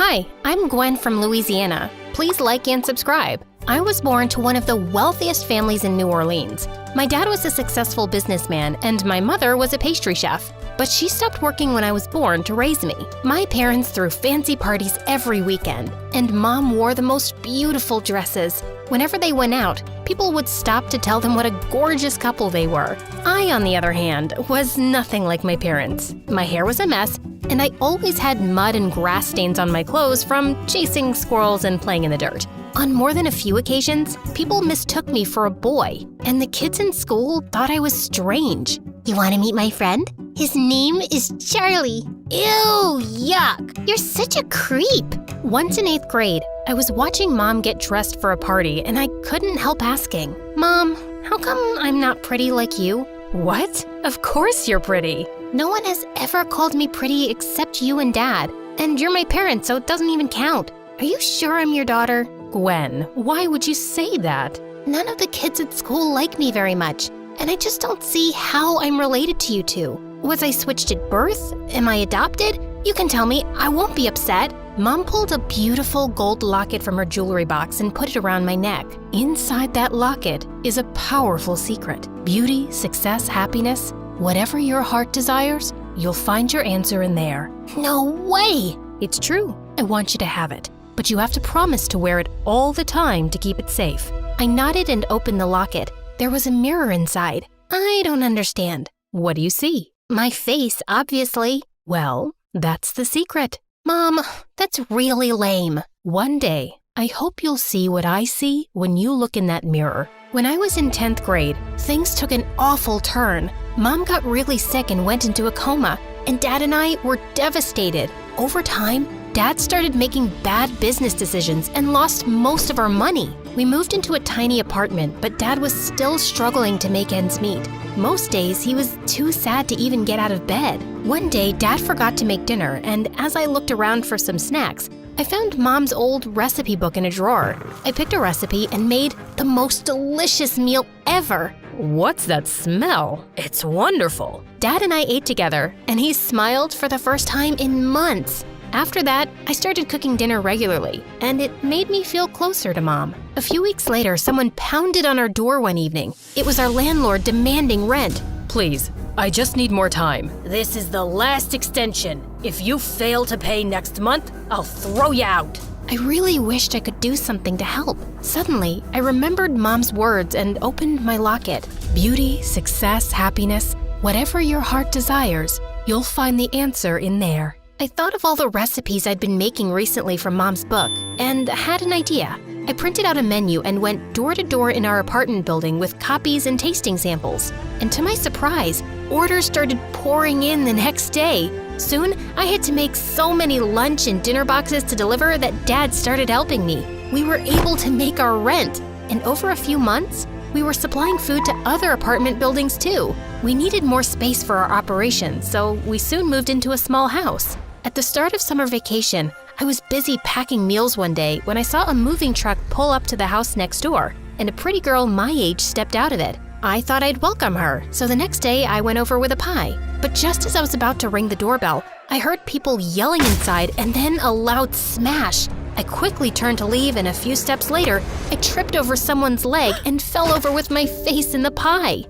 Hi, I'm Gwen from Louisiana. Please like and subscribe. I was born to one of the wealthiest families in New Orleans. My dad was a successful businessman and my mother was a pastry chef, but she stopped working when I was born to raise me. My parents threw fancy parties every weekend, and Mom wore the most beautiful dresses. Whenever they went out, people would stop to tell them what a gorgeous couple they were. I, on the other hand, was nothing like my parents. My hair was a mess, and I always had mud and grass stains on my clothes from chasing squirrels and playing in the dirt. On more than a few occasions, people mistook me for a boy, and the kids in school thought I was strange. You want to meet my friend? His name is Charlie. Ew, yuck! You're such a creep. Once in 8th grade, I was watching Mom get dressed for a party, and I couldn't help asking, Mom, how come I'm not pretty like you? What? Of course you're pretty. No one has ever called me pretty except you and Dad, and you're my parents, so it doesn't even count. Are you sure I'm your daughter? Gwen, why would you say that? None of the kids at school like me very much, and I just don't see how I'm related to you two. Was I switched at birth? Am I adopted? You can tell me, I won't be upset. Mom pulled a beautiful gold locket from her jewelry box and put it around my neck. Inside that locket is a powerful secret. Beauty, success, happiness, whatever your heart desires, you'll find your answer in there. No way! It's true. I want you to have it. But you have to promise to wear it all the time to keep it safe. I nodded and opened the locket. There was a mirror inside. I don't understand. What do you see? My face, obviously. Well, that's the secret. Mom, that's really lame. One day, I hope you'll see what I see when you look in that mirror. When I was in 10th grade, things took an awful turn. Mom got really sick and went into a coma, and Dad and I were devastated. Over time, Dad started making bad business decisions and lost most of our money. We moved into a tiny apartment, but Dad was still struggling to make ends meet. Most days, he was too sad to even get out of bed. One day, Dad forgot to make dinner, and as I looked around for some snacks, I found Mom's old recipe book in a drawer. I picked a recipe and made the most delicious meal ever. What's that smell? It's wonderful. Dad and I ate together, and he smiled for the first time in months. After that, I started cooking dinner regularly, and it made me feel closer to Mom. A few weeks later, someone pounded on our door one evening. It was our landlord demanding rent. Please, I just need more time. This is the last extension. If you fail to pay next month, I'll throw you out. I really wished I could do something to help. Suddenly, I remembered Mom's words and opened my locket. Beauty, success, happiness, whatever your heart desires, you'll find the answer in there. I thought of all the recipes I'd been making recently from Mom's book and had an idea. I printed out a menu and went door to door in our apartment building with copies and tasting samples. And to my surprise, orders started pouring in the next day. Soon, I had to make so many lunch and dinner boxes to deliver that Dad started helping me. We were able to make our rent, and over a few months, we were supplying food to other apartment buildings too. We needed more space for our operations, so we soon moved into a small house. At the start of summer vacation, I was busy packing meals one day when I saw a moving truck pull up to the house next door, and a pretty girl my age stepped out of it. I thought I'd welcome her, so the next day I went over with a pie. But just as I was about to ring the doorbell, I heard people yelling inside and then a loud smash. I quickly turned to leave, and a few steps later, I tripped over someone's leg and fell over with my face in the pie.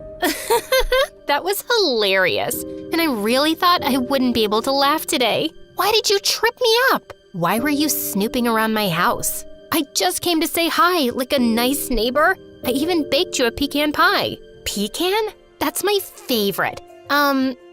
That was hilarious, and I really thought I wouldn't be able to laugh today. Why did you trip me up? Why were you snooping around my house? I just came to say hi, like a nice neighbor. I even baked you a pecan pie. Pecan? That's my favorite.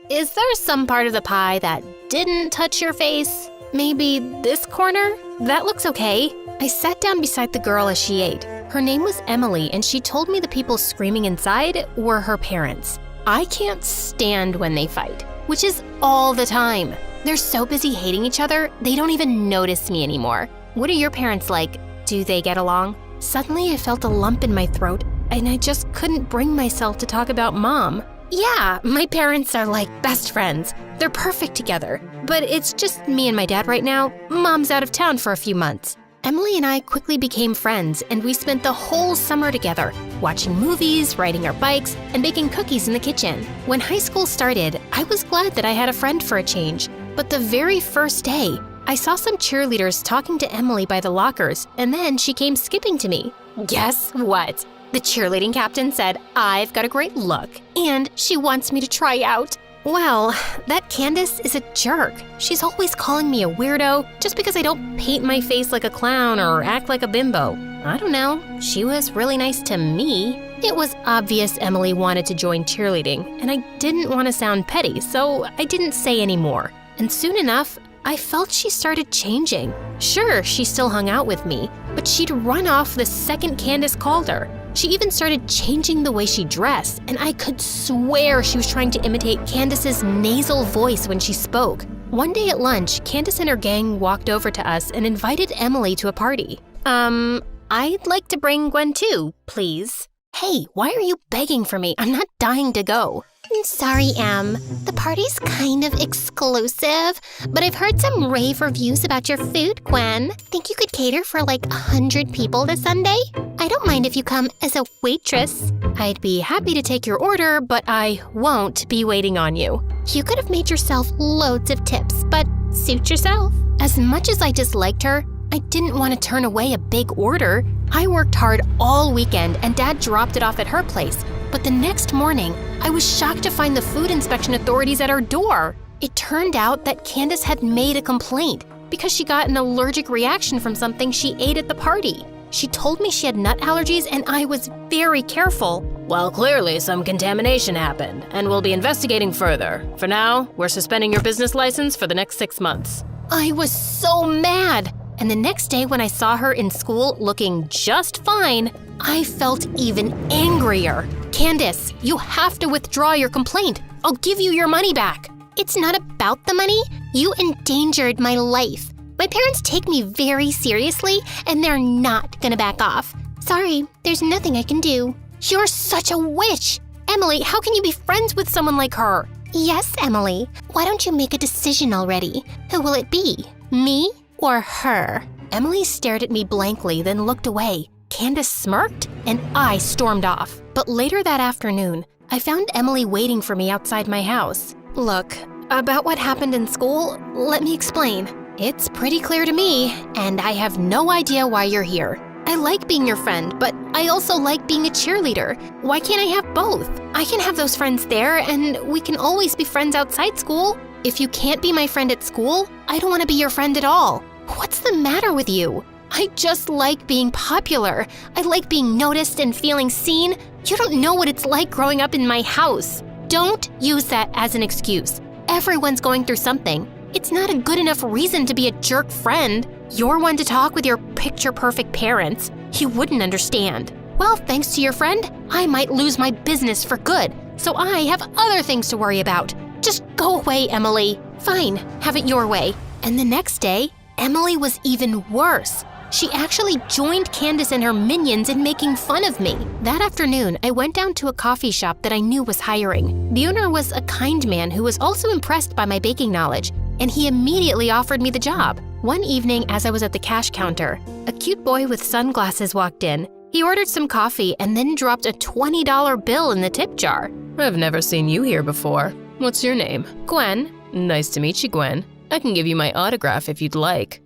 Is there some part of the pie that didn't touch your face? Maybe this corner? That looks okay. I sat down beside the girl as she ate. Her name was Emily, and she told me the people screaming inside were her parents. I can't stand when they fight, which is all the time. They're so busy hating each other, they don't even notice me anymore. What are your parents like? Do they get along? Suddenly, I felt a lump in my throat, and I just couldn't bring myself to talk about Mom. Yeah, my parents are like best friends. They're perfect together. But it's just me and my dad right now. Mom's out of town for a few months. Emily and I quickly became friends, and we spent the whole summer together, watching movies, riding our bikes, and baking cookies in the kitchen. When high school started, I was glad that I had a friend for a change. But the very first day, I saw some cheerleaders talking to Emily by the lockers, and then she came skipping to me. Guess what? The cheerleading captain said I've got a great look, and she wants me to try out. Well, that Candace is a jerk. She's always calling me a weirdo just because I don't paint my face like a clown or act like a bimbo. I don't know. She was really nice to me. It was obvious Emily wanted to join cheerleading, and I didn't want to sound petty, so I didn't say any more. And soon enough, I felt she started changing. Sure, she still hung out with me, but she'd run off the second Candace called her. She even started changing the way she dressed, and I could swear she was trying to imitate Candace's nasal voice when she spoke. One day at lunch, Candace and her gang walked over to us and invited Emily to a party. I'd like to bring Gwen too, please. Hey, why are you begging for me? I'm not dying to go. Sorry, Em. The party's kind of exclusive, but I've heard some rave reviews about your food, Gwen. Think you could cater for like 100 people this Sunday? I don't mind if you come as a waitress. I'd be happy to take your order, but I won't be waiting on you. You could have made yourself loads of tips, but suit yourself. As much as I disliked her, I didn't want to turn away a big order. I worked hard all weekend and Dad dropped it off at her place. But the next morning, I was shocked to find the food inspection authorities at her door. It turned out that Candace had made a complaint because she got an allergic reaction from something she ate at the party. She told me she had nut allergies and I was very careful. Well, clearly some contamination happened and we'll be investigating further. For now, we're suspending your business license for the next 6 months. I was so mad. And the next day when I saw her in school looking just fine, I felt even angrier. Candace, you have to withdraw your complaint. I'll give you your money back. It's not about the money. You endangered my life. My parents take me very seriously, and they're not gonna back off. Sorry, there's nothing I can do. You're such a witch. Emily, how can you be friends with someone like her? Yes, Emily. Why don't you make a decision already? Who will it be? Me or her? Emily stared at me blankly, then looked away. Candace smirked, and I stormed off. But later that afternoon, I found Emily waiting for me outside my house. Look, about what happened in school, let me explain. It's pretty clear to me, and I have no idea why you're here. I like being your friend, but I also like being a cheerleader. Why can't I have both? I can have those friends there, and we can always be friends outside school. If you can't be my friend at school, I don't want to be your friend at all. What's the matter with you? I just like being popular. I like being noticed and feeling seen. You don't know what it's like growing up in my house. Don't use that as an excuse. Everyone's going through something. It's not a good enough reason to be a jerk friend. You're one to talk with your picture-perfect parents. You wouldn't understand. Well, thanks to your friend, I might lose my business for good, so I have other things to worry about. Just go away, Emily. Fine, have it your way. And the next day, Emily was even worse. She actually joined Candace and her minions in making fun of me. That afternoon, I went down to a coffee shop that I knew was hiring. The owner was a kind man who was also impressed by my baking knowledge, and he immediately offered me the job. One evening, as I was at the cash counter, a cute boy with sunglasses walked in. He ordered some coffee and then dropped a $20 bill in the tip jar. I've never seen you here before. What's your name? Gwen. Nice to meet you, Gwen. I can give you my autograph if you'd like.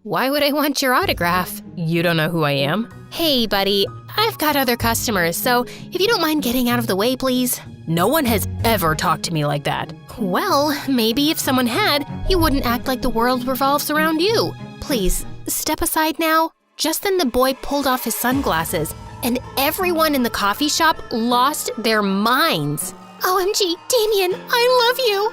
Why would I want your autograph? You don't know who I am? Hey, buddy, I've got other customers, so if you don't mind getting out of the way, please. No one has ever talked to me like that. Well, maybe if someone had, you wouldn't act like the world revolves around you. Please, step aside now. Just then the boy pulled off his sunglasses, and everyone in the coffee shop lost their minds. OMG, Damien, I love you.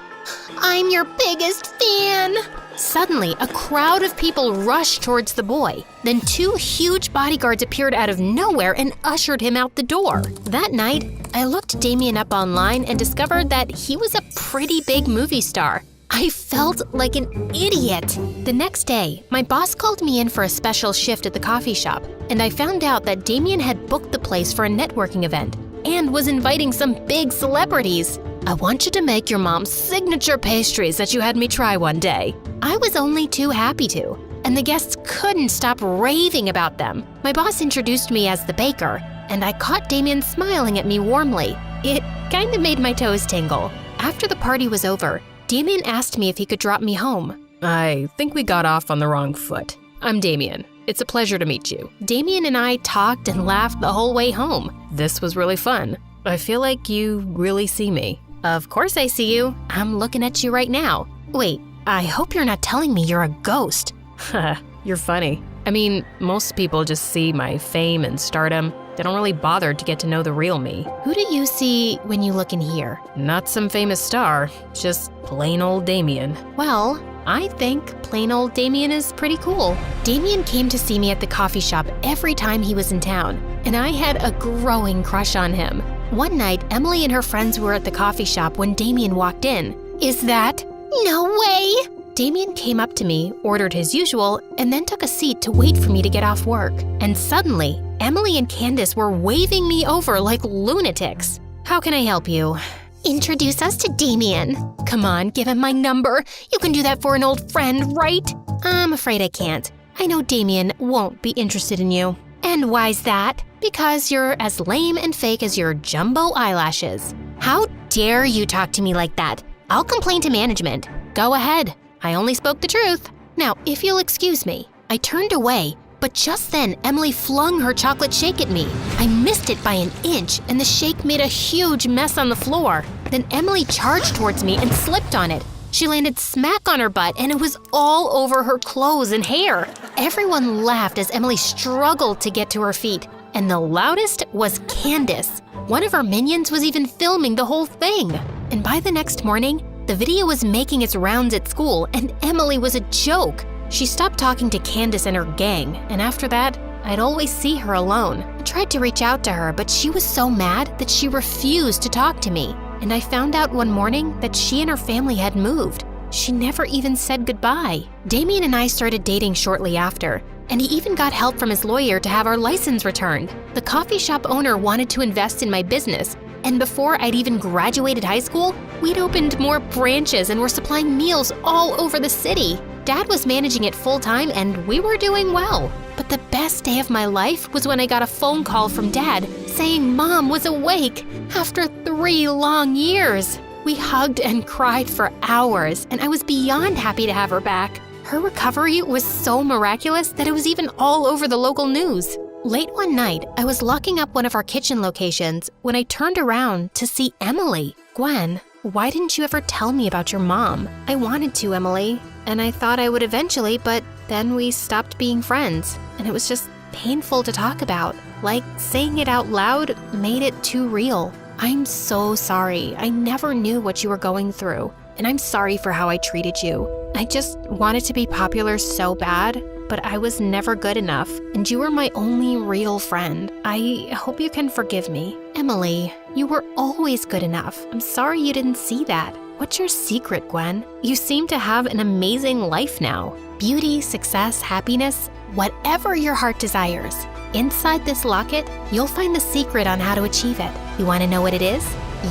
I'm your biggest fan. Suddenly, a crowd of people rushed towards the boy. Then 2 huge bodyguards appeared out of nowhere and ushered him out the door. That night, I looked Damien up online and discovered that he was a pretty big movie star. I felt like an idiot. The next day, my boss called me in for a special shift at the coffee shop, and I found out that Damien had booked the place for a networking event and was inviting some big celebrities. I want you to make your mom's signature pastries that you had me try one day. I was only too happy to, and the guests couldn't stop raving about them. My boss introduced me as the baker, and I caught Damien smiling at me warmly. It kind of made my toes tingle. After the party was over, Damien asked me if he could drop me home. I think we got off on the wrong foot. I'm Damien. It's a pleasure to meet you. Damien and I talked and laughed the whole way home. This was really fun. I feel like you really see me. Of course I see you. I'm looking at you right now. Wait, I hope you're not telling me you're a ghost. Haha, you're funny. I mean, most people just see my fame and stardom. They don't really bother to get to know the real me. Who do you see when you look in here? Not some famous star, just plain old Damien. Well, I think plain old Damien is pretty cool. Damien came to see me at the coffee shop every time he was in town, and I had a growing crush on him. One night, Emily and her friends were at the coffee shop when Damien walked in. Is that? No way! Damien came up to me, ordered his usual, and then took a seat to wait for me to get off work. And suddenly, Emily and Candace were waving me over like lunatics. How can I help you? Introduce us to Damien. Come on, give him my number. You can do that for an old friend, right? I'm afraid I can't. I know Damien won't be interested in you. And why's that? Because you're as lame and fake as your jumbo eyelashes. How dare you talk to me like that? I'll complain to management. Go ahead. I only spoke the truth. Now, if you'll excuse me. I turned away, but just then Emily flung her chocolate shake at me. I missed it by an inch, and the shake made a huge mess on the floor. Then Emily charged towards me and slipped on it. She landed smack on her butt, and it was all over her clothes and hair. Everyone laughed as Emily struggled to get to her feet, and the loudest was Candace. One of her minions was even filming the whole thing. And by the next morning, the video was making its rounds at school, and Emily was a joke. She stopped talking to Candace and her gang, and after that, I'd always see her alone. I tried to reach out to her, but she was so mad that she refused to talk to me. And I found out one morning that she and her family had moved. She never even said goodbye. Damien and I started dating shortly after, and he even got help from his lawyer to have our license returned. The coffee shop owner wanted to invest in my business, and before I'd even graduated high school, we'd opened more branches and were supplying meals all over the city. Dad was managing it full-time and we were doing well. But the best day of my life was when I got a phone call from Dad saying Mom was awake after 3 long years. We hugged and cried for hours, and I was beyond happy to have her back. Her recovery was so miraculous that it was even all over the local news. Late one night, I was locking up one of our kitchen locations when I turned around to see Emily. Gwen, why didn't you ever tell me about your mom? I wanted to, Emily, and I thought I would eventually, but then we stopped being friends, and it was just painful to talk about. Like saying it out loud made it too real. I'm so sorry. I never knew what you were going through, and I'm sorry for how I treated you. I just wanted to be popular so bad, but I was never good enough, and you were my only real friend. I hope you can forgive me. Emily, you were always good enough. I'm sorry you didn't see that. What's your secret, Gwen? You seem to have an amazing life now. Beauty, success, happiness, whatever your heart desires. Inside this locket, you'll find the secret on how to achieve it. You want to know what it is?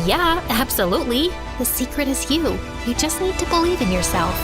Yeah, absolutely. The secret is you. You just need to believe in yourself.